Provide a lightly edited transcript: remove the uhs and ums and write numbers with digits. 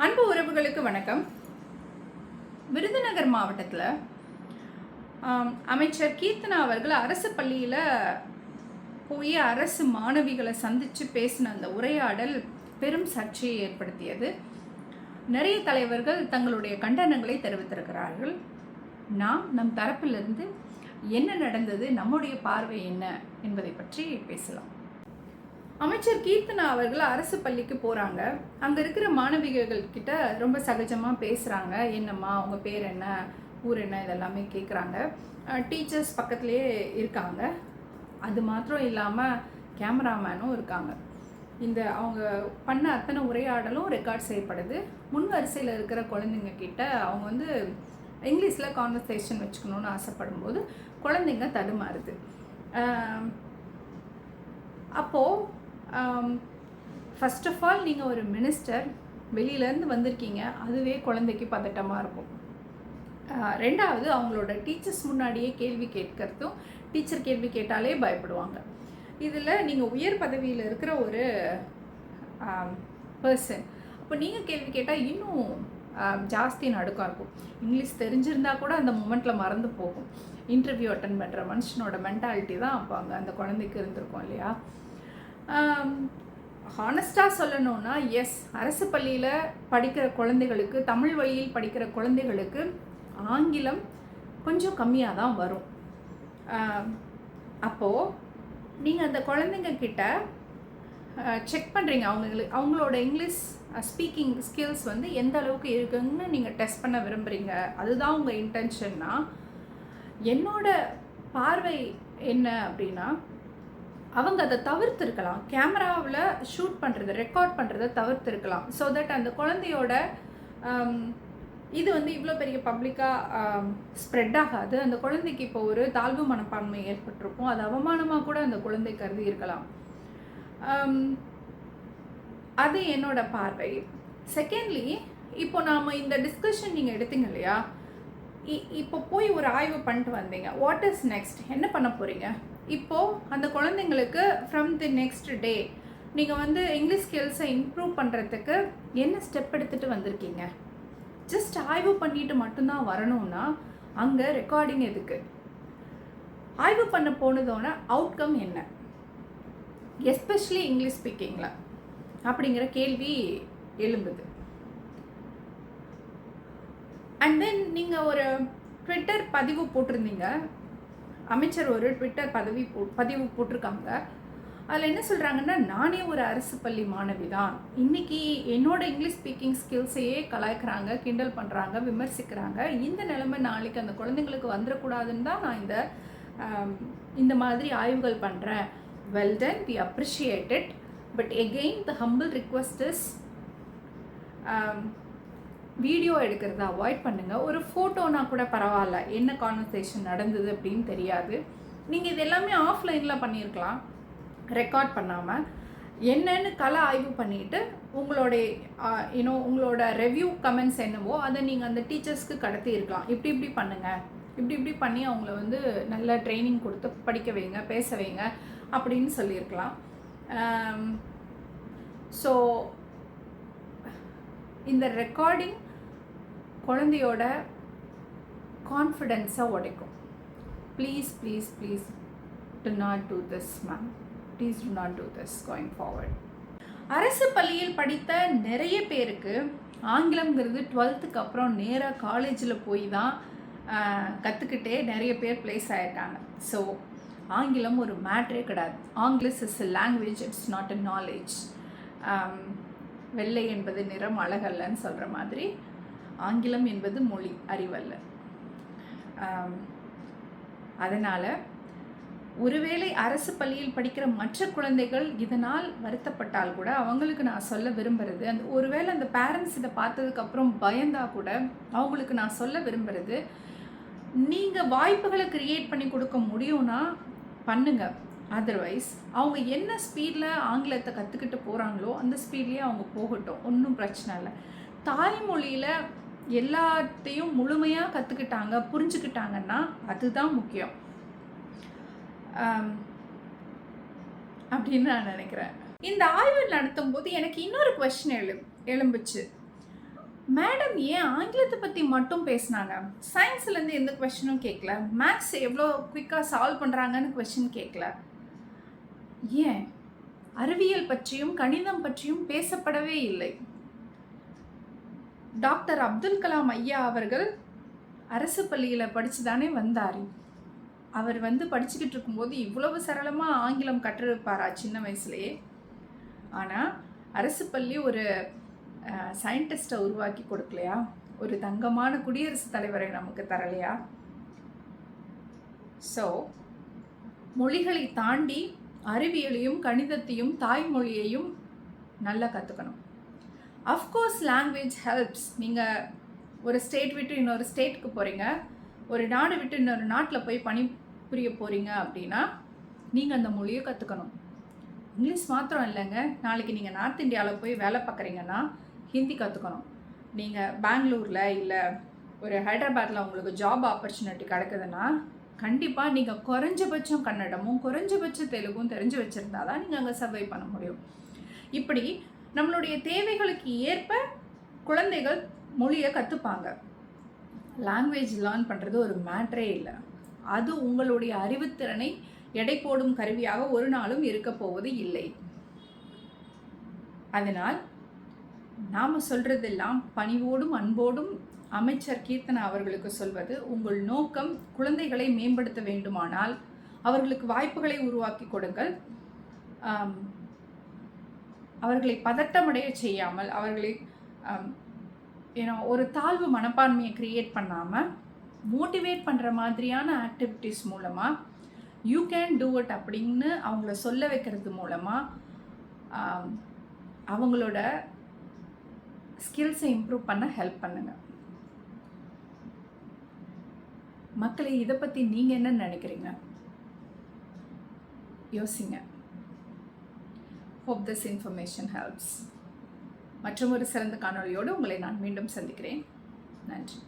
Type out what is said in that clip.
அன்பு உறவுகளுக்கு வணக்கம். விருதுநகர் மாவட்டத்தில் அமைச்சர் கீர்த்தனா அவர்கள் அரசு பள்ளியில் போய் அரசு மாணவிகளை சந்தித்து பேசின அந்த உரையாடல் பெரும் சர்ச்சையை ஏற்படுத்தியது. நிறைய தலைவர்கள் தங்களுடைய கண்டனங்களை தெரிவித்திருக்கிறார்கள். நம் தரப்பிலிருந்து என்ன நடந்தது, நம்முடைய பார்வை என்ன என்பதை பற்றி பேசலாம். அமைச்சர் கீர்த்தனா அவர்கள் அரசு பள்ளிக்கு போகிறாங்க. அங்கே இருக்கிற மாணவிகள் கிட்ட ரொம்ப சகஜமாக பேசுகிறாங்க. என்னம்மா, உங்கள் பேர் என்ன, ஊர் என்ன, இதெல்லாமே கேட்குறாங்க. டீச்சர்ஸ் பக்கத்துலேயே இருக்காங்க. அது மாத்திரம் இல்லாமல் கேமராமேனும் இருக்காங்க. அவங்க பண்ண அத்தனை உரையாடலும் ரெக்கார்ட் செய்யப்படுது. முன் வரிசையில் இருக்கிற குழந்தைங்க கிட்ட அவங்க இங்கிலீஷில் கான்வர்சேஷன் வச்சுக்கணுன்னு ஆசைப்படும் போது குழந்தைங்க தடுமாறுது. அப்போது ஃபஸ்ட் ஆஃப் ஆல் நீங்கள் ஒரு மினிஸ்டர் வெளியிலேருந்து வந்திருக்கீங்க, அதுவே குழந்தைக்கு பதட்டமாக இருக்கும். ரெண்டாவது, அவங்களோட டீச்சர்ஸ் முன்னாடியே கேள்வி கேட்கறதும், டீச்சர் கேள்வி கேட்டாலே பயப்படுவாங்க. இதில் நீங்கள் உயர் பதவியில் இருக்கிற ஒரு பர்சன், அப்போ நீங்கள் கேள்வி கேட்டால் இன்னும் ஜாஸ்தி நடுக்கம் இருக்கும். இங்கிலீஷ் தெரிஞ்சிருந்தால் கூட அந்த மூமெண்ட்டில் மறந்து போகும். இன்டர்வியூ அட்டன் பண்ணுற மனுஷனோட மென்டாலிட்டி தான் அப்போ அங்கே அந்த குழந்தைக்கு இருந்திருக்கும் இல்லையா? ஹானஸ்டாக சொல்லணுன்னா, எஸ், அரசு பள்ளியில் படிக்கிற குழந்தைகளுக்கு, தமிழ் வழியில் படிக்கிற குழந்தைகளுக்கு ஆங்கிலம் கொஞ்சம் கம்மியாக தான் வரும். அப்போது நீங்கள் அந்த குழந்தைங்க கிட்ட செக் பண்ணுறீங்க, அவங்களோட இங்கிலீஷ் ஸ்பீக்கிங் ஸ்கில்ஸ் எந்த அளவுக்கு இருக்குன்னு நீங்கள் டெஸ்ட் பண்ண விரும்புகிறீங்க. அதுதான் உங்கள் இன்டென்ஷன்னா. என்னோட பார்வை என்ன அப்படின்னா, அவங்க அதை தவிர்த்துருக்கலாம். கேமராவில் ஷூட் பண்ணுறது, ரெக்கார்ட் பண்ணுறதை தவிர்த்துருக்கலாம். ஸோ தட் அந்த குழந்தையோட இது இவ்வளோ பெரிய பப்ளிக்காக ஸ்ப்ரெட் ஆகாது. அந்த குழந்தைக்கு இப்போ ஒரு தாழ்வு மனப்பான்மை ஏற்பட்டிருக்கும். அது அவமானமாக கூட அந்த குழந்தை கருதி இருக்கலாம். அது என்னோட பார்வை. செகண்ட்லி, இப்போ நாம் இந்த டிஸ்கஷன் நீங்கள் எடுத்தீங்க இல்லையா, இப்போ போய் ஒரு ஆய்வு பண்ணிட்டு வந்தீங்க. வாட் இஸ் நெக்ஸ்ட், என்ன பண்ண போகிறீங்க? இப்போது அந்த குழந்தைங்களுக்கு ஃப்ரம் தி நெக்ஸ்ட் டே நீங்கள் இங்கிலீஷ் ஸ்கில்ஸை இம்ப்ரூவ் பண்ணுறதுக்கு என்ன ஸ்டெப் எடுத்துகிட்டு வந்திருக்கீங்க? ஜஸ்ட் ஆய்வு பண்ணிட்டு மட்டும்தான் வரணும்னா அங்கே ரெக்கார்டிங் எதுக்கு? ஆய்வு பண்ண போனதோட அவுட்கம் என்ன, எஸ்பெஷலி இங்கிலீஷ் ஸ்பீக்கிங்கில் அப்படிங்கிற கேள்வி எழும்புது. அண்ட் தென் நீங்கள் ஒரு ட்விட்டர் பதிவு போட்டிருந்தீங்க. அமைச்சர் ஒரு ட்விட்டர் பதிவு போட்டிருக்காங்க. அதில் என்ன சொல்கிறாங்கன்னா, நானே ஒரு அரசு பள்ளி மாணவி தான், இன்றைக்கி என்னோட இங்கிலீஷ் ஸ்பீக்கிங் ஸ்கில்ஸையே கலாய்க்கிறாங்க, கிண்டல் பண்ணுறாங்க, விமர்சிக்கிறாங்க. இந்த நிலைமை நாளைக்கு அந்த குழந்தைங்களுக்கு வந்துடக்கூடாதுன்னு தான் நான் இந்த மாதிரி ஆய்வுகள் பண்ணுறேன். Well done, we appreciate it. But again the humble request is, video எடுக்கிறத அவாய்ட் பண்ணுங்கள். ஒரு ஃபோட்டோனா கூட பரவாயில்ல, என்ன கான்வர்சேஷன் நடந்தது அப்படின்னு தெரியாது. நீங்கள் இது எல்லாமே ஆஃப்லைனில் பண்ணியிருக்கலாம், ரெக்கார்ட் பண்ணாமல். என்னன்னு ஆய்வு பண்ணிவிட்டு உங்களோட ரெவ்யூ கமெண்ட்ஸ் என்னவோ அதை நீங்கள் அந்த டீச்சர்ஸ்க்கு கடத்தி இருக்கலாம். இப்படி பண்ணுங்கள், இப்படி பண்ணி அவங்கள நல்ல ட்ரைனிங் கொடுத்து படிக்க வைங்க, பேச வைங்க அப்படின்னு சொல்லியிருக்கலாம். ஸோ இந்த ரெக்கார்டிங் குழந்தையோட கான்ஃபிடென்ஸை உடைக்கும். Please please please to not do this ma'am. Please to not do this going forward. அரசு பள்ளியில் படித்த நிறைய பேருக்கு ஆங்கிலம்ங்கிறது 12th அப்புறம் நேராக காலேஜில் போய் தான் கற்றுக்கிட்டே நிறைய பேர் ப்ளேஸ் ஆகிருக்காங்க. ஸோ ஆங்கிலம் ஒரு மேட்ரே கிடையாது. English is a language, it's not a knowledge. வெள்ளை என்பது நிறம், அழகல்லன்னு சொல்கிற மாதிரி ஆங்கிலம் என்பது மொழி, அறிவல்ல. அதனால் ஒருவேளை அரசு பள்ளியில் படிக்கிற மற்ற குழந்தைகள் இதனால் வருத்தப்பட்டால் கூட அவங்களுக்கு நான் சொல்ல விரும்புகிறது, ஒருவேளை அந்த பேரண்ட்ஸ் இதை பார்த்ததுக்கப்புறம் பயந்தா கூட அவங்களுக்கு நான் சொல்ல விரும்புகிறது, நீங்கள் வாய்ப்புகளை க்ரியேட் பண்ணி கொடுக்க முடியும்னா பண்ணுங்கள். அதர்வைஸ் அவங்க என்ன ஸ்பீடில் ஆங்கிலத்தை கற்றுக்கிட்டு போகிறாங்களோ அந்த ஸ்பீட்லேயே அவங்க போகட்டும், ஒன்றும் பிரச்சனை இல்லை. தாய்மொழியில் எல்லாத்தையும் முழுமையாக கற்றுக்கிட்டாங்க, புரிஞ்சுக்கிட்டாங்கன்னா அதுதான் முக்கியம் அப்படின்னு நான் நினைக்கிறேன். இந்த ஆய்வு நடத்தும் போது எனக்கு இன்னொரு கொஸ்டின் எழும்புச்சு. மேடம் ஏன் ஆங்கிலத்தை பற்றி மட்டும் பேசினாங்க? சயின்ஸ்லேருந்து எந்த கொஷினும் கேட்கல. மேக்ஸ் எவ்வளோ குயிக்காக சால்வ் பண்ணுறாங்கன்னு கொஷின் கேட்கல. ஏன் அறிவியல் பற்றியும் கணிதம் பற்றியும் பேசப்படவே இல்லை? டாக்டர் அப்துல் கலாம் ஐயா அவர்கள் அரசு பள்ளியில் படித்து தானே வந்தார். அவர் படிச்சுக்கிட்டு இருக்கும்போது இவ்வளவு சரளமாக ஆங்கிலம் கற்றிருப்பாரா சின்ன வயசுலேயே? ஆனால் அரசு பள்ளி ஒரு சயின்டிஸ்ட்டை உருவாக்கி கொடுக்கலையா? ஒரு தங்கமான குடியரசுத் தலைவரை நமக்கு தரலையா? ஸோ மொழிகளை தாண்டி அறிவியலையும் கணிதத்தையும் தாய்மொழியையும் நல்லா கற்றுக்கணும். Of course language helps. நீங்கள் ஒரு ஸ்டேட் விட்டு இன்னொரு ஸ்டேட்டுக்கு போகிறீங்க, ஒரு நாடு விட்டு இன்னொரு நாட்டில் போய் பணிபுரிய போகிறீங்க அப்படின்னா நீங்கள் அந்த மொழியை கற்றுக்கணும். இங்கிலீஷ் மாத்திரம் இல்லைங்க. நாளைக்கு நீங்கள் நார்த் இந்தியாவில் போய் வேலை பார்க்குறீங்கன்னா ஹிந்தி கற்றுக்கணும். நீங்கள் பெங்களூரில் இல்லை ஒரு ஹைதராபாத்தில் உங்களுக்கு ஜாப் ஆப்பர்ச்சுனிட்டி கிடைக்குதுன்னா கண்டிப்பாக நீங்கள் குறைஞ்சபட்சம் கன்னடமும் குறைஞ்சபட்சம் தெலுங்கும் தெரிஞ்சு வச்சுருந்தா தான் நீங்கள் அங்கே சர்வை பண்ண முடியும். இப்படி நம்மளுடைய தேவைகளுக்கு ஏற்ப குழந்தைகள் மொழியை கற்றுப்பாங்க. லாங்குவேஜ் லேர்ன் பண்ணுறது ஒரு மேட்ரே இல்லை. அது உங்களுடைய அறிவுத்திறனை எடை போடும் கருவியாக ஒரு நாளும் இருக்க போவது இல்லை. அதனால் நாம் சொல்கிறதெல்லாம் பணிவோடும் அன்போடும் அமைச்சர் கீர்த்தனா அவர்களுக்கு சொல்வது, உங்கள் நோக்கம் குழந்தைகளை மேம்படுத்த வேண்டுமானால் அவர்களுக்கு வாய்ப்புகளை உருவாக்கி கொடுங்கள். அவர்களை பதட்டமடைய செய்யாமல், அவர்களை ஒரு தாழ்வு மனப்பான்மையை கிரியேட் பண்ணாமல் மோட்டிவேட் பண்ணுற மாதிரியான ஆக்டிவிட்டீஸ் மூலமாக யூ கேன் டூ இட் அப்படின்னு அவங்கள சொல்ல வைக்கிறது மூலமாக அவங்களோட ஸ்கில்ஸை இம்ப்ரூவ் பண்ண ஹெல்ப் பண்ணுங்கள். மக்களை இதை பற்றி நீங்கள் என்ன நினைக்கிறீங்க? யோசிங்க. Hope this information helps. மற்றும் ஒரு சிறந்த காணொளியோடு உங்களை நான் மீண்டும் சந்திக்கிறேன். நன்றி.